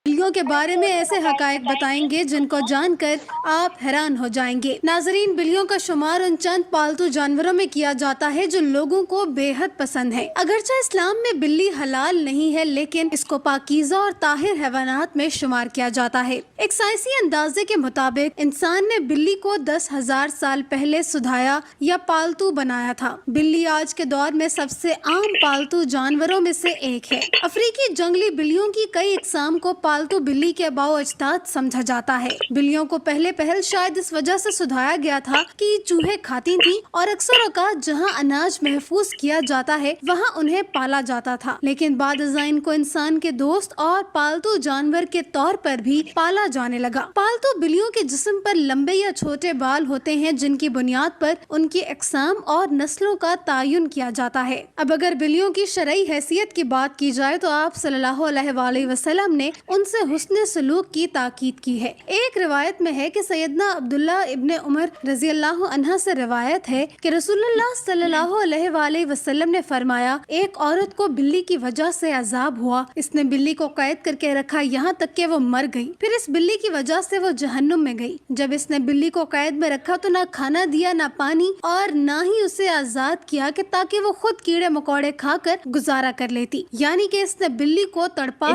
بلیوں کے بارے میں ایسے حقائق بتائیں گے جن کو جان کر آپ حیران ہو جائیں گے۔ ناظرین، بلیوں کا شمار ان چند پالتو جانوروں میں کیا جاتا ہے جو لوگوں کو بے حد پسند ہے۔ اگرچہ اسلام میں بلی حلال نہیں ہے، لیکن اس کو پاکیزہ اور طاہر حیوانات میں شمار کیا جاتا ہے۔ ایک سائنسی اندازے کے مطابق انسان نے بلی کو 10,000 سال پہلے سدھایا یا پالتو بنایا تھا۔ بلی آج کے دور میں سب سے عام پالتو جانوروں میں سے ایک ہے۔ افریقی جنگلی بلیوں کی کئی اقسام کو پالتو بلی کے آباء و اجداد سمجھا جاتا ہے۔ بلیوں کو پہل شاید اس وجہ سے سدھایا گیا تھا کہ یہ چوہے کھاتی تھیں اور اکثر اوقات جہاں اناج محفوظ کیا جاتا ہے وہاں انہیں پالا جاتا تھا، لیکن بعد ازاں ان کو انسان کے دوست اور پالتو جانور کے طور پر بھی پالا جانے لگا۔ پالتو بلیوں کے جسم پر لمبے یا چھوٹے بال ہوتے ہیں جن کی بنیاد پر ان کی اقسام اور نسلوں کا تعین کیا جاتا ہے۔ اب اگر بلیوں کی شرعی حیثیت کی بات کی جائے تو آپ صلی اللہ علیہ وآلہ وسلم نے ان سے حسن سلوک کی تاکید کی ہے۔ ایک روایت میں ہے کہ سیدنا عبداللہ ابن عمر رضی اللہ عنہ سے روایت ہے کہ رسول اللہ صلی اللہ علیہ وآلہ وسلم نے فرمایا، ایک عورت کو بلی کی وجہ سے عذاب ہوا، اس نے بلی کو قید کر کے رکھا یہاں تک کہ وہ مر گئی، پھر اس بلی کی وجہ سے وہ جہنم میں گئی۔ جب اس نے بلی کو قید میں رکھا تو نہ کھانا دیا، نہ پانی، اور نہ ہی اسے آزاد کیا کہ تاکہ وہ خود کیڑے مکوڑے کھا کر گزارا کر لیتی، یعنی کہ اس نے بلی کو تڑپا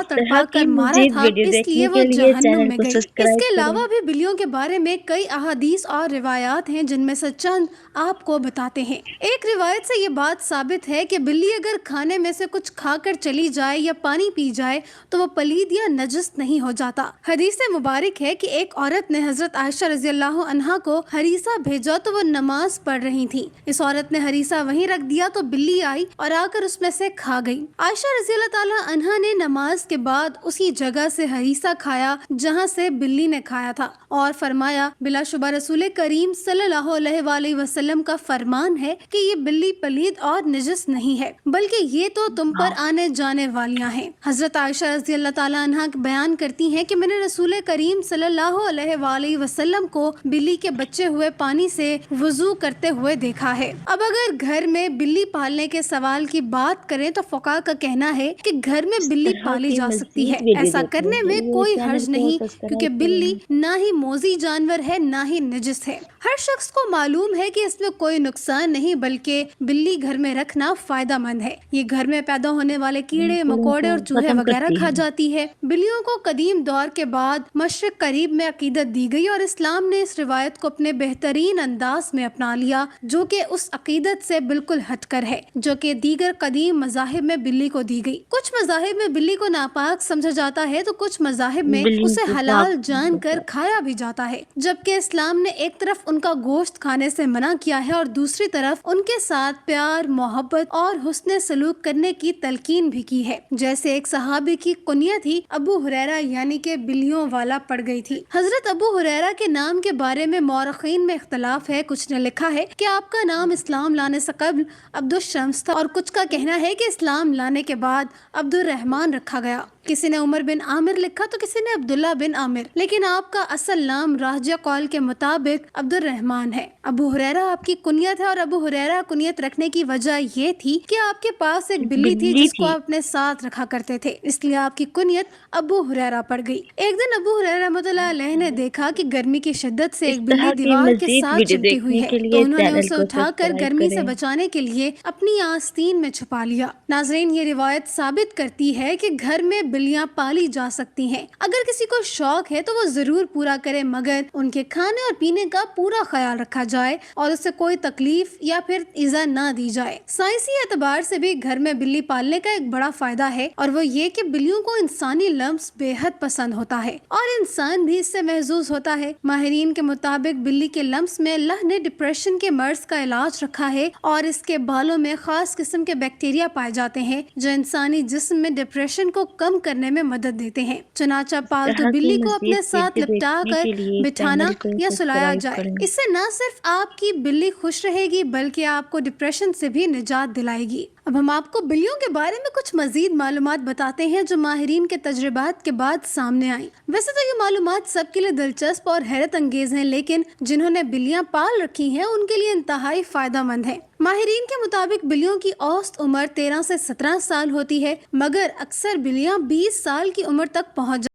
کر مارا تھا، اس لیے وہ جہنم میں گئی۔ اس کے علاوہ بھی بلیوں کے بارے میں کئی احادیث اور روایات ہیں جن میں سے چند آپ کو بتاتے ہیں۔ ایک روایت سے یہ بات ثابت ہے کہ بلی اگر کھانے میں سے کچھ کھا کر چلی جائے یا پانی پی جائے تو وہ پلید یا نجس نہیں ہو جاتا۔ حدیث مبارک ہے کہ ایک عورت نے حضرت عائشہ رضی اللہ عنہا کو ہریسہ بھیجا تو وہ نماز پڑھ رہی تھی۔ اس عورت نے ہریسہ وہیں رکھ دیا تو بلی آئی اور آ کر اس میں سے کھا گئی۔ عائشہ رضی اللہ تعالی عنہا نے نماز کے بعد اسی جگہ سے ہریسہ کھایا جہاں سے بلی نے کھایا تھا، اور فرمایا، بلا شبہ رسول کریم صلی اللہ علیہ وآلہ وسلم کا فرمان ہے کہ یہ بلی پلید اور نجس نہیں ہے، بلکہ یہ تو تم پر آنے جانے والیاں ہیں۔ حضرت عائشہ رضی اللہ تعالی عنہا بیان کرتی ہیں کہ میں نے رسول کریم صلی اللہ علیہ وآلہ وسلم کو بلی کے بچے ہوئے پانی سے وضو کرتے ہوئے دیکھا ہے۔ اب اگر گھر میں بلی پالنے کے سوال کی بات کریں تو فقہاء کا کہنا ہے کہ گھر میں بلی پالی جا سکتی ہے، ایسا کرنے میں کوئی حرج نہیں، کیونکہ بلی نہ ہی موذی جانور ہے نہ ہی نجس ہے۔ ہر شخص کو معلوم ہے کہ اس میں کوئی نقصان نہیں، بلکہ بلی گھر میں رکھنا فائدہ مند ہے۔ یہ گھر میں پیدا ہونے والے کیڑے مکوڑے اور چوہے وغیرہ کھا جاتی ہے۔ بلیوں کو قدیم دور کے بعد مشرق قریب میں عقیدت دی گئی اور اسلام نے اس روایت کو اپنے بہترین انداز میں اپنا لیا، جو کہ اس عقیدت سے بالکل ہٹ کر ہے جو کہ دیگر قدیم مذاہب میں بلی کو دی گئی۔ کچھ مذاہب میں بلی کو ناپاک سمجھا جاتا ہے تو کچھ مذاہب میں اسے حلال جان کر کھایا بھی جاتا ہے، جبکہ اسلام نے ایک طرف ان کا گوشت کھانے سے منع کیا ہے اور دوسری طرف ان کے ساتھ پیار، محبت اور حسن سلوک کرنے کی تلقین بھی کی ہے۔ جیسے ایک صحابی کی کنیت ہی ابو ہریرہ یعنی کہ بلیوں والا پڑ گئی تھی۔ حضرت ابو ہریرہ کے نام کے بارے میں مورخین میں اختلاف ہے۔ کچھ نے لکھا ہے کہ آپ کا نام اسلام لانے سے قبل عبد الشمس تھا، اور کچھ کا کہنا ہے کہ اسلام لانے کے بعد عبد الرحمن رکھا گیا۔ کسی نے عمر بن عامر لکھا تو کسی نے عبداللہ بن عامر، لیکن آپ کا اصل نام راجہ قول کے مطابق عبد الرحمن ہے۔ ابو ہریرہ آپ کی کنیت ہے، اور ابو ہریرہ کنیت رکھنے کی وجہ یہ تھی کہ آپ کے پاس ایک بلی تھی جس کو آپ اپنے ساتھ رکھا کرتے تھے، اس لیے آپ کی کنیت ابو ہریرہ پڑ گئی۔ ایک دن ابو ہریرہ رحمۃ اللہ علیہ نے دیکھا کہ گرمی کی شدت سے ایک بلی دیوار کے ساتھ چپٹی ہوئی ہے، تو انہوں نے اسے اٹھا کر گرمی سے بچانے کے لیے اپنی آستین میں چھپا لیا۔ ناظرین، یہ روایت ثابت کرتی ہے کہ گھر میں بلیاں پالی جا سکتی ہیں۔ اگر کسی کو شوق ہے تو وہ ضرور پورا کرے، مگر ان کے کھانے اور پینے کا پورا خیال رکھا جائے اور اسے کوئی تکلیف یا پھر ایذا نہ دی جائے۔ سائنسی اعتبار سے بھی گھر میں بلی پالنے کا ایک بڑا فائدہ ہے، اور وہ یہ کہ بلیوں کو انسانی لمس بے حد پسند ہوتا ہے اور انسان بھی اس سے محظوظ ہوتا ہے۔ ماہرین کے مطابق بلی کے لمس میں اللہ نے ڈپریشن کے مرض کا علاج رکھا ہے، اور اس کے بالوں میں خاص قسم کے بیکٹیریا پائے جاتے ہیں جو انسانی جسم میں ڈپریشن کو کم کرنے میں مدد دیتے ہیں۔ چنانچہ پالتو بلی کو اپنے ساتھ لپٹا کر بٹھانا یا سلایا جائے، اس سے نہ صرف آپ کی بلی خوش رہے گی بلکہ آپ کو ڈپریشن سے بھی نجات دلائے گی۔ اب ہم آپ کو بلیوں کے بارے میں کچھ مزید معلومات بتاتے ہیں جو ماہرین کے تجربات کے بعد سامنے آئیں۔ ویسے تو یہ معلومات سب کے لیے دلچسپ اور حیرت انگیز ہیں، لیکن جنہوں نے بلیاں پال رکھی ہیں ان کے لیے انتہائی فائدہ مند ہیں۔ ماہرین کے مطابق بلیوں کی اوسط عمر 13 سے 17 سال ہوتی ہے، مگر اکثر بلیاں 20 سال کی عمر تک پہنچ